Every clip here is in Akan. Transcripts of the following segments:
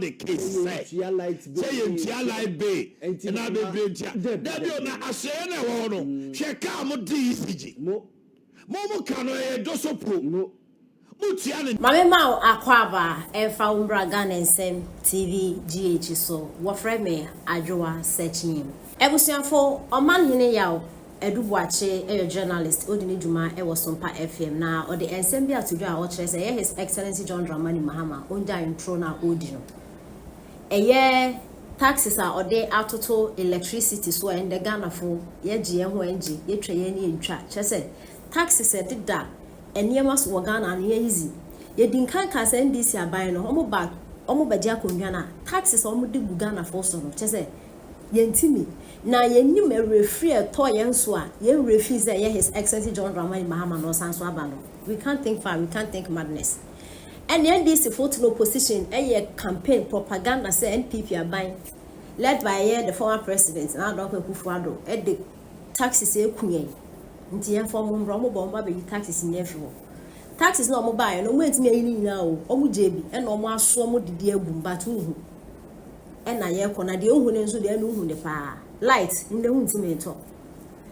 the case. Say you light bay. And I be bridge. That you na asena wono. She come DCG. Momo kano doso pro. Mame Mao Aquaba, Efa Umbra Ghanaians TV GH so wafre me adwoa searching. Ebusian for Omanhene yaw Edubuache a journalist odini dwuma e Sompa FM na o de ensem bia to do a wo kire say His Excellency John Dramani Mahama onda intro na odi no. Eye taxes are or de atoto electricity so and the Ghana for ye GM ho enji ye twa ye ni ntwa chese taxes e dida enyemas wo Ghana na easy ye dinkan ka se NDC aban no omo ba dia konwa na taxes omo de gu Ghana for so no chese yentimi na yenim refree to yenso a ye refree say His Excellency John Dramani Mahama no sanso aba no. We can't think far, we can't think madness. And the NDC fought no opposition a campaign propaganda say NPP aban led by the former president na Dr. Kufuado at the taxes e kunye nti yen form mo bomba be taxes in everywhere. Taxes no mo buy no mo ntimi ayi ni na o omo jebi e no mo aso mo didi agum but uhu e na ye kona de ohu ne nso de anu uhu ne pa light nde hu ntimi to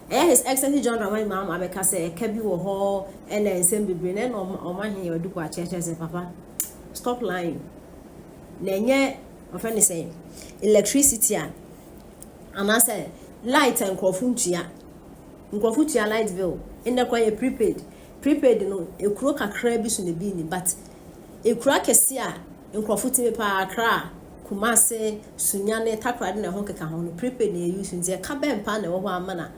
His Excellency John Dramani Mahama abeka say eka bi wo ho e na ensem bebre na Omanhene oduko a cheche say papa stop lying na nye ofani say electricity and I say light and nkrofuntua light bill in the kwa prepaid no ekuro kakra bi so na bi ni but ekuro akese a nkrofuti pa akra Kumase Sunyane takra de na ho keka ho no prepaid na use nze ka bempa na wo ho amana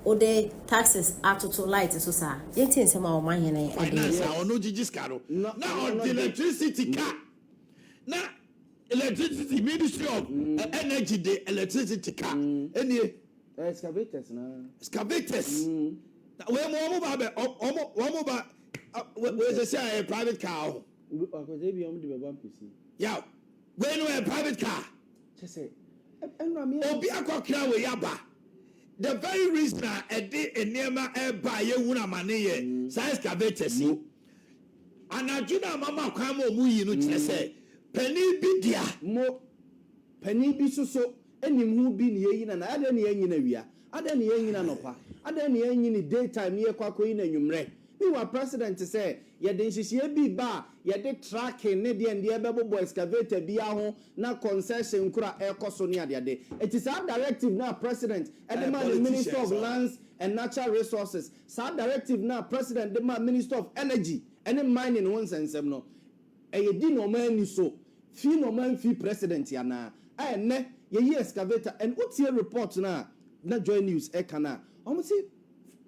ode taxes atoto light so sa yenti nsema Omanhene finance ono gigiskaro na on the electricity car na electricity ministry of energy the electricity car enie excavators we mo ba we say a private car because they be on the bampisi yeah we no a private car say obi akokra we yaba. The very reason a day a nema a buy ye wuna money size cavetesi. And I do not mama come or mu no say penny be dia mo penny be so any mu be near and Aden yen in a Aden yen in an opa Aden yen in the daytime near Quaco in a numre. We were president to say, ye den she be bar, ye de tracking, Nedi and the Ababo excavator be home, now concession kura air cosonia the day. It is our directive now, President, and the man, the Minister of Lands and Natural Resources. Our directive now, President, the man, Minister of Energy, and the mining one sense. No, a ye did no man so, fee no man fee President yana. I ne ye excavator, and what's your report now? Not join news, ekana. Almost see.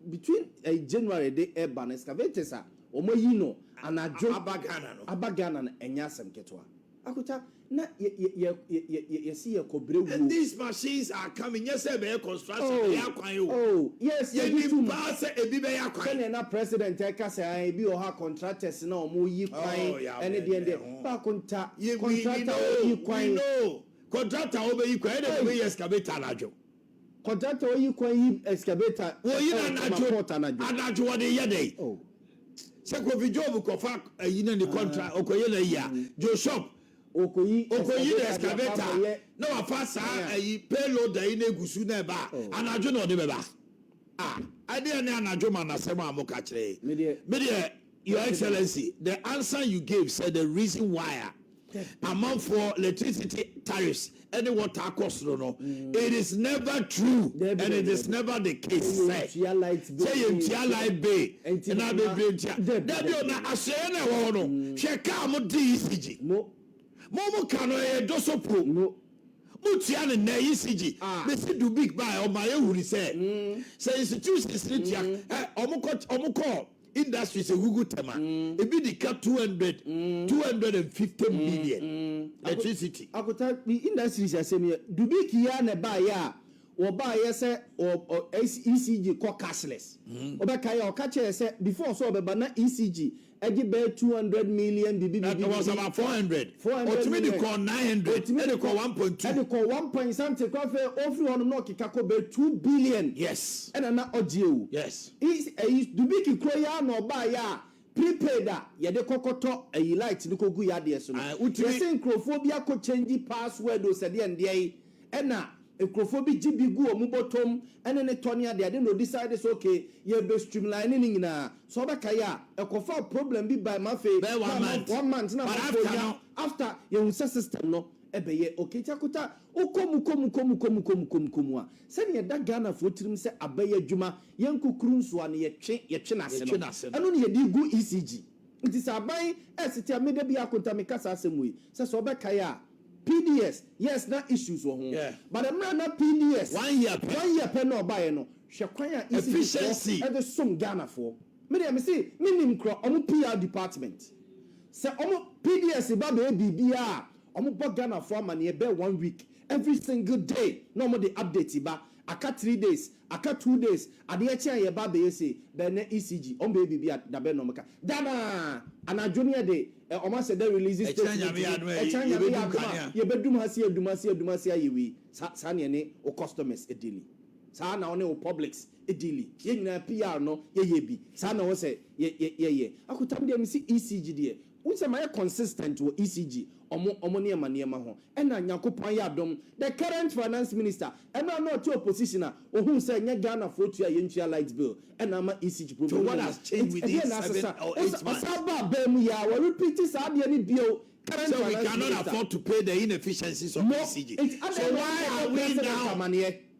Between a January day urban excavators are omoyino and a job abagana and yasam ketwa. Akuta na ye see a cobre. And these machines are coming. Yes, construction. Oh, yes, you pass a bibe na president eka say I be or her contractors na omo yi kwan and the end ba konta contractor yi kwan no contractor obe yi kwan e dey excavator anajo. Contractor you can excavator. Well, you know, anajo what they yede. Oh, Sekovi job ko fa yin the contract okoye na ya. Jo shop okoyi the excavator. No afa sa payload da yin egusu na ba. Anajo na ode be ba. I dey na anajo man asem amoka kire. Me Your Excellency, the answer you gave said the reason why amount for electricity tariffs any water cost no it is never true and it is never the case say light bay and I be bridge that you na asena wo no she ka mo DCG mo kano doso pro mutia ne na ECG me see do big buy o my ehuri say institutions need ya omukọ industries a Google tema e be the cap 250 million electricity akota industries asem do big ya na buy ya wo buy ya say or ECG call cashless obeka ya okache say before so obeba na ECG egi be 200 million bibi that was about 400 ultimately call 900 they call 1.2 and they call 1 point something coffee ofri on no kika be 2 billion yes and na odie yes is do big kroya no buy ya prepaid that ye de kokoto a light no kogu yade so no ye say nkrophobia ko change password o sede ndie ena nkrophobia GB gu omu bottom ene ne tone ade no decide so okay ye be streamline ni nyina so be kaya ekofa problem bi by mafe 1 month na after ye system no ebeye okay chakuta okomu a sene ye da Ghana fo tirim se abaye adwuma yenkukuru nso an ye twe na se no eno ne ye di gu ECG nti se aban esiti amede bi akonta me kasa asemu yi se so be kaya PDS yes na issues wo ho but the man na PDS 1 year pe no obaye no hwe kwan a efficiency e de som Ghana fo me dey me say minim kro omo PR department se omo PDS ba be bibia omo Ghana for man ye be 1 week every single day no more the update ba aka 3 days aka 2 days ade e chia ye ba be say be na ECG on be bibia da be no maka dana anadwo ne de omo say the release statement ye bedum hase adumase ayewi sa ne ne o customers edili sa na one o publics edili ye nyina PR no ye bi sa na wo say ye akutam de mi si ECG de unse my consistent with ECG omo ne ma ho ena nyankopon ya dom the current finance minister ena no to opposition ohun say nya Ghana for to ye ntua light bill ena ma ECG problem. So what has changed with this 7 or 8 months? Osaba ba mu ya we repeat sa de ni bio current so we cannot afford to pay the inefficiencies of ECG. So why are we now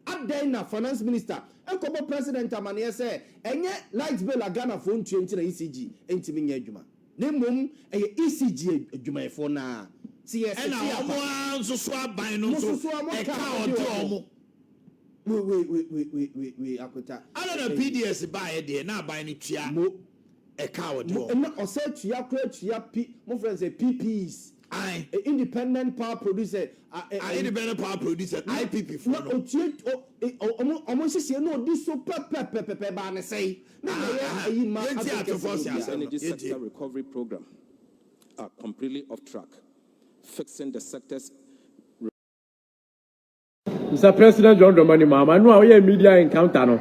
Aden na finance minister enkobo president amane say enye light bill a Ghana for ntua nti na ECG entimi nya adwuma nemum ECG adwumayefo na CS and omo so so aban no so e ka odo omo we akota ala na PDS ba ye de na aban ni tua e ka odo na ose tua kra tua mo friends say PPs independent power producer IPP for no omo sisi no di so pepe ba ne say energy sector recovery program are completely off track, fixing the sector's. Mr. President John Dramani Mahama, no we media encounter no.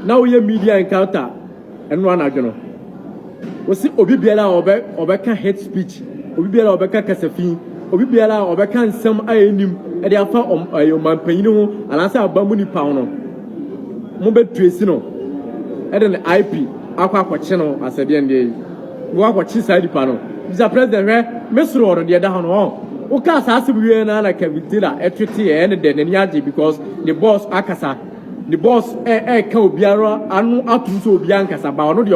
Now we media encounter and one ageno. We see obi biara obeka hate speech, obi biara obeka kasafin, obi biara obeka nsem ayenim e dey afa omampanyin ho anasa abamu ni pa no. Mo be trace no. E dey IP akwa no asede ndey. Wo akwa side pa no. Mr. President, Mr. Oro de da hono. O ka asase buye na kavitira etwete e de naniaje because the boss akasa. The boss ka obiara anu atum so obian kasa ba ono de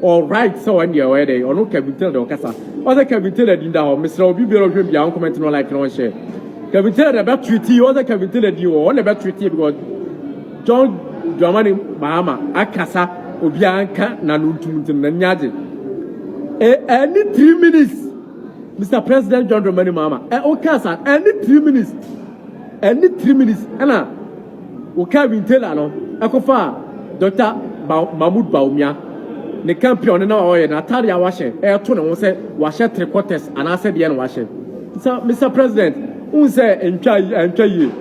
all right so when you dey ono kavitira de kasa. O the kavitira dinda ho Mr. Obi biara hwe bia comment no like no share. Kavitira de be treaty o the kavitira di o na be treaty because John Dramani Mahama akasa obian ka na nuntum naniaje. Any 3 minutes, Mr. President John Dramani Mahama. Okay, sir. Any 3 minutes, Anna. Okay, we tell ano. Akofa Dr. Mahmoud Baumia. The champion na oye na Natalia washe. To na say washe 3/4 and I said the end washe. So, Mr. President, who say enjoy you.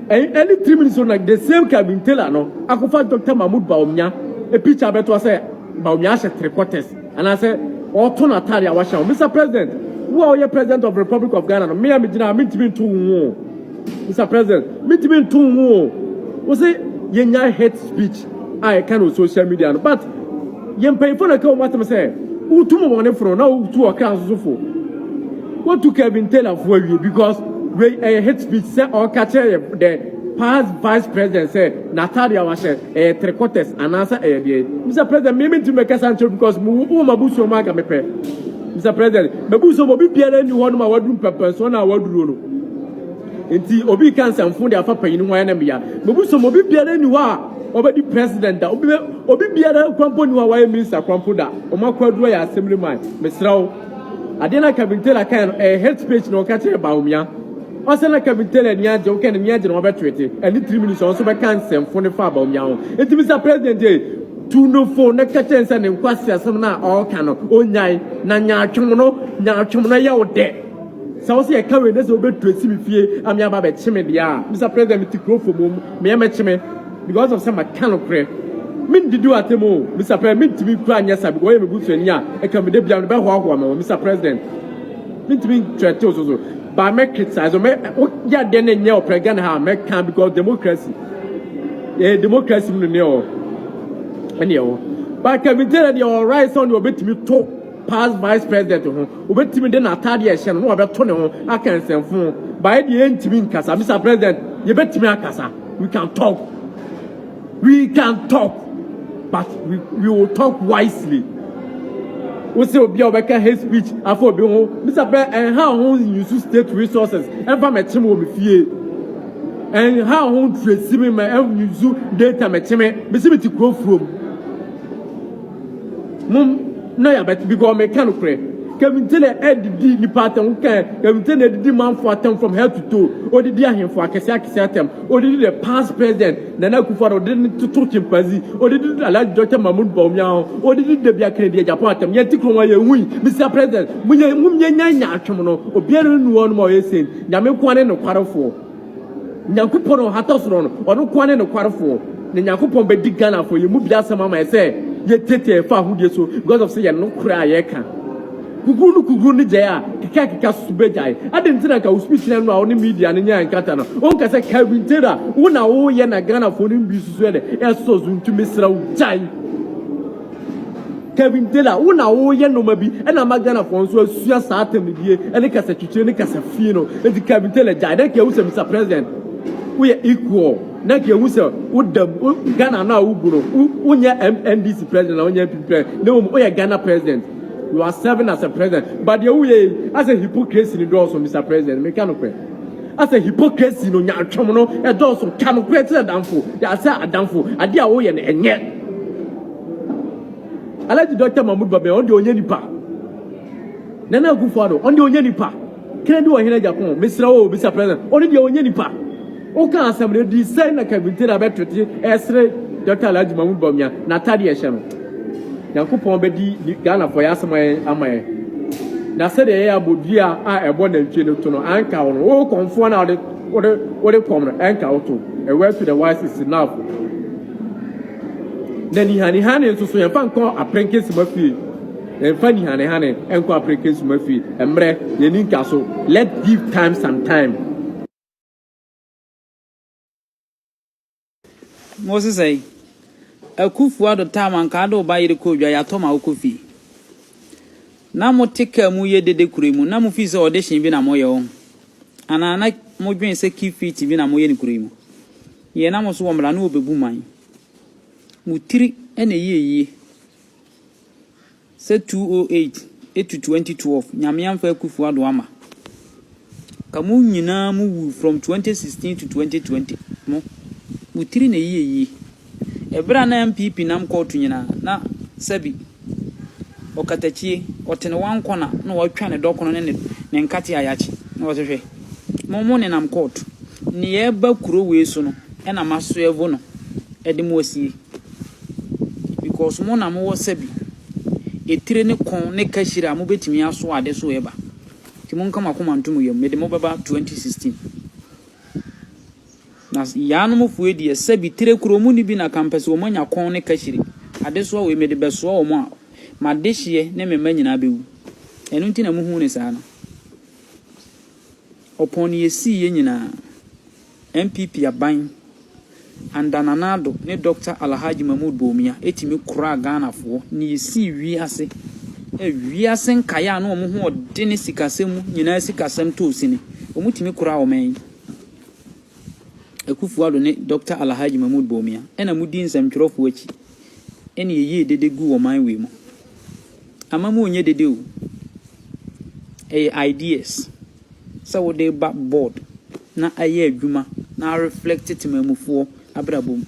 Any 3 minutes on like the same cabin tell ano. Akofa Dr. Mahmoud Baumia. A picture better say Baumia 3/4. And I said, "Oh, to Natalia washa." Mr. President, who are you president of the Republic of Ghana? Me and me too. Mr. President, me too. We say yenya hate speech. I can on social media, but yen pay for the come what me say. Who to mo from now to account so for. What to Kevin Taylor for you because we hate speech say or catch the past vice president say Natalia washe 3/4 and answer Mr. President me to make a sancho because mabuso maga mepe. Mr. President mabuso obi biara ni ho no ma wadum pepe so na waduro no enti obi kan samfo de afa panyin ho na meya mabuso obi biara ni ho a obedi president da obi biara kwampo ni ho wa minister kwampo da o makwaduro ya assembly man mesrawo ade na kabintela kan head speech no ka tire baumia Osana kabintela niaje o ken niaje no betwete any 3 minutes on so be kan semfo ne fa baumia ho enti Mr. President tu no phone na katensa ne nkwase asem na o ka no onyai na nyaatwom no ya ode so se e ka we ne so betwesi mi fie amia ba be chime dia Mr. President mi ti krofo mom me ya me chime because of some mechanical me Min did you at the mo, Mr. President, to be crying, yes, I'm going to be good. I can be the beyond the Mr. President. Mean to be also. But I make criticize, yeah, then in your pregnant, how make can because democracy. Yeah, democracy, anyhow. But I can be telling your rights on your bit to me talk past vice president, who bet to me then Atadia Shan, no about Tony, I can send phone. By the end to me, Casa, Mr. President, you bet to me, Casa. We can talk. We can talk. But we will talk wisely. We say be our hate speech after be Mr. President, and how you use state resources and from a team will be fear. And how to receive my use data my team, be to grow from. No, but because mechanical. Kevin Taylor had the department, Kevin Taylor did demand for them from head to toe, or did him for a Cassiatem, or did the past president, Nana Kufaro didn't to talk him Pazi, or did it allow Dr. Mahmoud Baumia, or did the Biakin Japan, yet to come away, Mr. President, Munya Chamono, or Bian one more essay, Yamakwan and a quarter four. Nyakupono Hatosron, or no quan and a quarter four, the Yakupon Bedigana for you, Mubiasama, I say, yet Tete, far who gets so, God of say, no cry, I can. Kuguru ni Jaya, Kaka Subejai. I didn't think I was speaking on the media and in Katana. Onka said Kevin Taylor, una o yena Ghana for him be sued, and so soon to Mr. Jai. Kevin Taylor, una o yeno maybe, and I'm a Ghana for so just starting the year, and a Cassachusetts, Casafino, and the Kevin Taylor Jai. That was Mr. President. We are equal. Next year, we say, would the Ghana now, Unya MDC president, Unya president, no, we are Ghana president. You are serving as a president, but the way as a hypocrisy in the doors of Mr. President, mechanical. As a hypocrisy, no, Yachomono, a doors of Canopet, a damful, they are said a damful, a dear way and yet. I like the Dr. Mahmoud Babe on the Onyenipa. Nana Gufado on the Onyenipa. Can I do a Hina Japon, Mr. President, only the Onyenipa. Okay, assembly design a cabinet about Esre, Dr. Alhaji Mahmoud Bamia, Natalia Shem. Yankupon bedi Ghana for Yasama Amae. Na said the air Budia are a bonnet and chino to no anchor on all conform out what a common anchor auto. A word to the wise is enough. Then he had a hand to so a fan call a prankins Murphy. And funny honey and call a prankins Murphy and Mre, Yenin Castle. Let's give time some time. Moses say. Akufu do time and kado ba yire ko dwa ya toma okofi na mo teka mu ye dede kuremu na mo fi se audition bi na mo ye on ana na mo dwen se key fit bi na mo ye ni kuremu ye na mo so womra na obebu man mu tiri ene ye se 208 to 2012 nyame amfa akufu ado ama kamu nyina mu from 2016 to 2020 mo mu tiri na ye Ebra na MPP nam court nyina na sabi okatachie otene wan kona na watwa ne dokono ne nkate ayachi na wohwe momo ne nam court ne ye ba kuro we so no e na maso evo no e de mo asie because mo na mo wo sabi etire ne kon ne kashira mo betimi aso ade so eba ti mo nka makoma ntum yem me de mo baba 2016 nas yanu mo fuwe die sabi tire kuro mu ni bi na campus wo manya kon ne kashiri ade so we me de beso wo mo ma de hye ne me manyina bewu enu nti na mu hu ne saa no opon ye si ye nyina MPP aban andananado ne Dr. Alhaji Mahmoud Baumia etimi kura Ghana fo ne ye si wi ase wi ase nkaya na omo hu ode ne sikasem nyina sikasem to sini omutimi kura o men Akufuado ne Dr. Alhaji Mahmoud Baumia ena mudi nsɛmtwerɛfo achi ene ye dede gu wo man we mu amamu onye dede o ideas so wo de back board na aye adwuma na reflect timamufo abrabom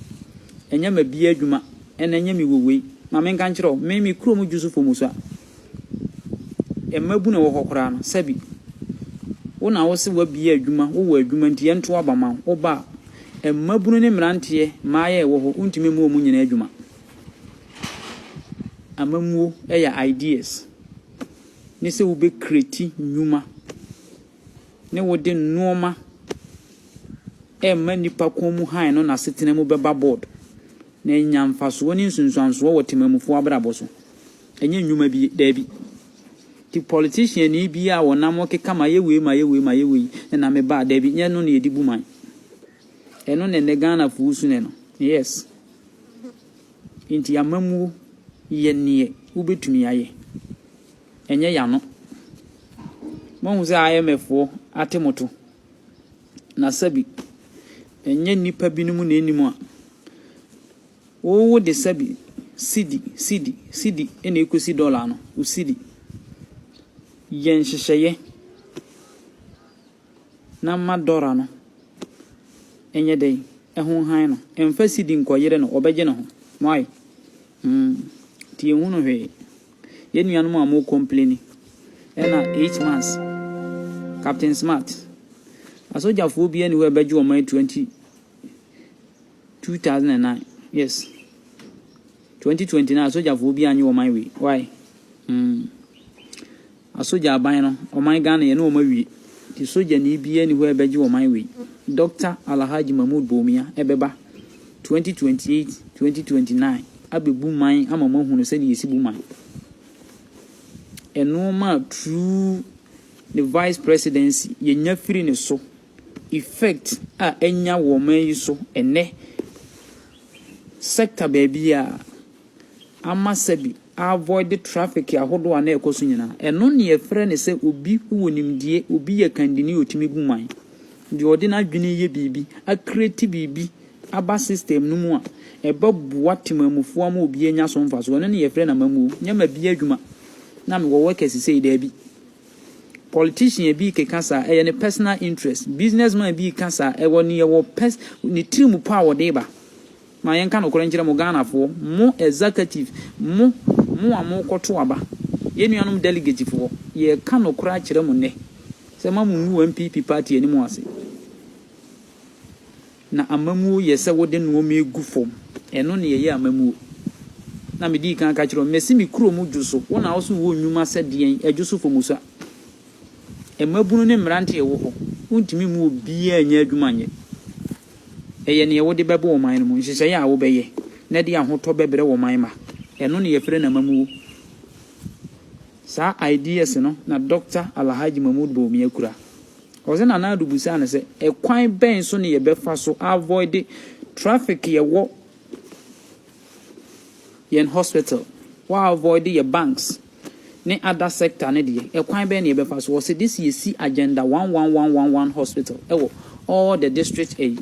enya ma bia adwuma ena enya mi wowei ma men kan kyerɛ me kuro mu jusufo mu so emabu na wo hokora no sabi wo na wo se wa bia adwuma wo adwuma nti ento abama wo ba emabu ne mrantie maaye wo ho untime mu omu nyina adwuma amamu eya ideas ni se wo be create nyuma ne wo de noma nipa komu han no na setena mu beba board na nya mfaso ni nsunsuanso wo temamufo abrabo so enye nnwuma bi da bi ti politician ni bi a wonam okeka ma yewe na me ba da bi nye no na edibu man eno ne Ghana fuusu ne no yes inti amamu ye nie ubetumi aye enye ya no mo hu za IMF atemoto na sabi enye nipa binumu na enimu a wo de sabi cedi ene ekosi dollar no usidi yen hyehyeye na madora no enye dey ehun han no emfa cedi nkoyere no obeje no ho why ti ehun no hwe ye nuanu ma mo complain ena 8 months Captain Smart asoja fo bi anywhere beje o man 2009 yes 2029 asoja fo bi anyi o man we why asoja aban no o man Ghana ye no o ma wi ti soja ni bi anywhere beje o man we Dr. Alhaji Mahmoud Bawumia ebeba 2028 2029 abebu man amama hunu se ni yesi bu man enoma true the vice presidency ye nya firi ne so effect a enya wo man yi so ene sector baby a amasabi avoid the traffic ahodo ana ekoso nyina eno ne ye frɛ ne se obi wonimdie obi ye kandini otimi bu man di ordinary dwene ye bibi a create bibi aba system no mu a eba bua temamufo ama obi enya so mfa so ne ye frɛ na mamu nyama bi adwuma na me wo workers say da bi politician bi kekasa eye ne personal interest businessman bi kasa ewo ne wo ni trim power de ba ma yenka no korenkyere mo Ghana fo mo executive mo amo koto aba ye nuanom delegate fo ye ka no kora kyere mo ne se mamu MPP party ani mo ase na amamu ye se wode no me gu fom eno ne ye amamu na me di kan ka kyero mesi mi kuro mu djuso wona wo so wo nnwuma se den adjuso fo musa emabunu ne mrante ewo ho untimi mu obi anya adwuma nye eye ne wo de bebo wo man no mu nhyehyɛ ya wo bɛyɛ na de ahoto bɛbrɛ wo man ma eno ne ye frɛ na mamu sa ideas no na Dr. Alhaji Mahmoud Bawumia kura oze na na adubusa na se ekwan ben so ne ye befa so avoid traffic ye wo yen hospital wa avoid ye banks ne other sector ne de ekwan ben ne ye befa so say this ye see agenda 11111 hospital ewo all the district A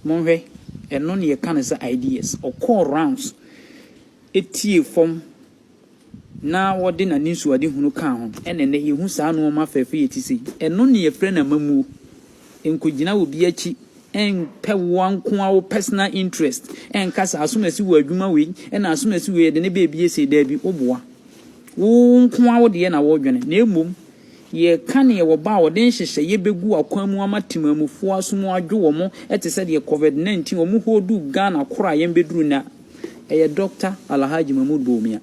monhwe eno ne ye kan say ideas or call rounds etie from na wode na ninsuade hunu kan ho ene ne yehu saa no ma fafe yetisi eno ne ye frɛ na mamu enkogina obi achi en pe wanko awo personal interest en kasa asomasi wo adwuma we en asomasi we de ne bebie se da bi oboa wo nko awo de na wo dwene na emom ye kan ye wo ba wo de nhyehyɛ ye begu akwan mu amatemamufo asomo adwo wo mo etese de COVID-19 wo mu hodu Ghana kora ye mbeduru na eye Dr. Alhaji Mahmoud Bawumia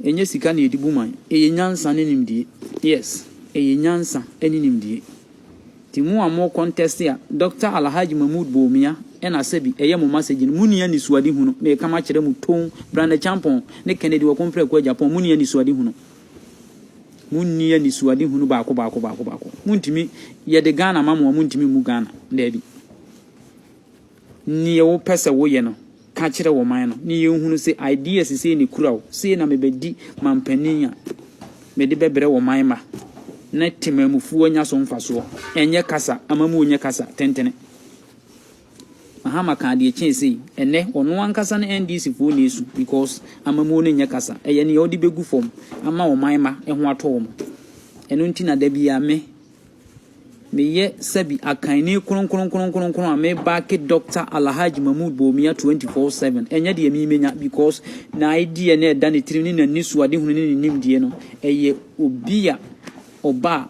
enye sika na edibu man eye nyansa ne nimdie yes eye nyansa eni nimdie timu amo contest ya Dr. Alhaji Mahmoud Bawumia ena sebi eye mo message mu nia ni suade hunu me kama kyerɛ mu ton brand champion ne Kennedy wo kompre kwa Japan mu nia ni suade hunu baako muntimi ye de Ghana mamo muntimi mu Ghana ndebi ni ye wo pesa wo ye no ka kyerɛ wo man no ni ye hunu se ideas se ni kurawo se na mebedi mampaninya me de bebre wo man ma na temamufu anya so mfaso enye kasa amamu onye kasa tentene mahama kan de chense ene ono ankasa na NDC fo nesu because amamu no nya kasa eye ne odi begu fom ama wo man ma eho ato wo eno nti na da bia me ye sabi akane kronkron ame back Dr. Alhaji Mahmoud Bawumia 24/7 enye de mi menya because na idea na da ne tirini na nisuade hunu ne nimdie no eye obia oba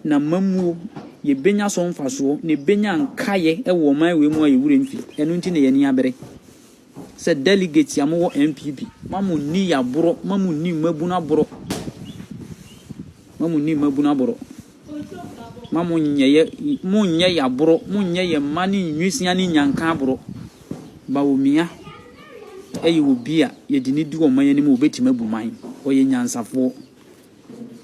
na mamu ye benya so mfaso ne benya nkaye ewo man we mu aye wure mfi eno nti ne ye ni abere se delegate amwo MPP mamu ni ya boro mamu ni mabuna boro ma munye ya bro munye ye mani nwisia ni nyanka bro ba omia eyi obi a ye di ni di oman ani mu obetima buman oye nyansafo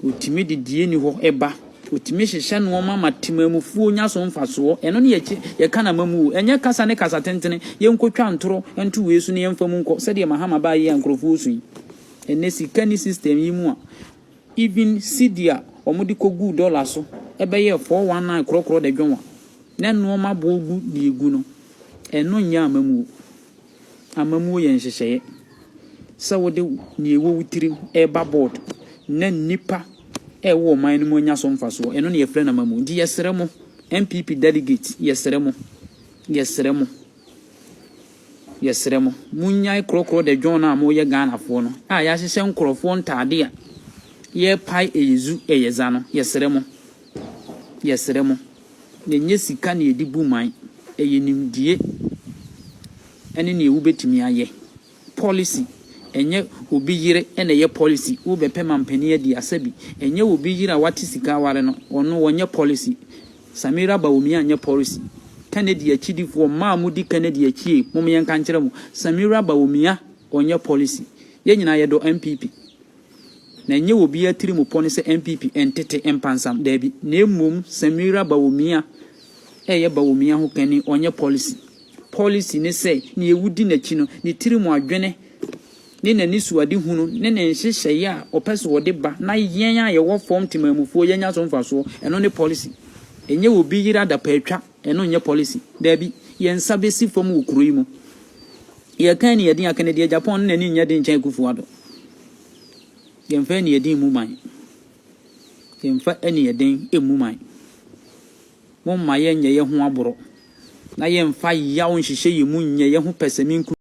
otimi didie ni ho eba otimi hyehye no ma matemamufuo nya so mfaso eno ne ye kana mamu enye kasa ne kasa tentene ye nkotwa ntoro ento weesu ne yemfa mu nko sede mahama ba ye ankrofo su ene sikani system yi mu a even sidia omudi kogu dollar so ebe ye 419 krokro de dwonwa ne no ma bogu di egu no eno nya amamu ye nhyehye sa wode ne ewo wutirim eba board na nipa ewo man no mu nya so mfaso eno ne yefre na mamu di yesremo MPP delegate yesremo munyai krokro de dwon na mo ye Ghana fo no a ya hyehye nkrofo ntade a ye pai ezu eyeza no yesremo ne nyesika ne edibu man eyenimdie ene ne ewu betimi aye policy enye obi yire ene ye policy wo be pema mpani adi asabi enye obi yire a wati sika ware no ono wonye policy Samira Bawomi anye policy Kennedy achidifo maamudi Kennedy achie mum yen kan kire mu Samira Bawomi onye policy ye nyina ye do MPP na enye obi atiri mu poni se MPP entete empansam dabi na emum Samira Bawomi eye Bawomi ho kani onye policy ne se ne ewudi na chi no ne tiri mu adwene ne nani suade hunu ne nhyehyeye a opeso wode ba na yen a ye wo form timamufuo yenya so mfaso eno ne policy enye obi yira da patwa eno nye policy dabi yen sabesi fom okuro yi mu ye kan ne yedin akane de Japan na ni nya de nchen kufuado yen fa ne yedin mu man yen fa ne yedin emu man mo ma yen ye ho aboro na yen fa ya won hyehyeye mu nye ye ho pesemi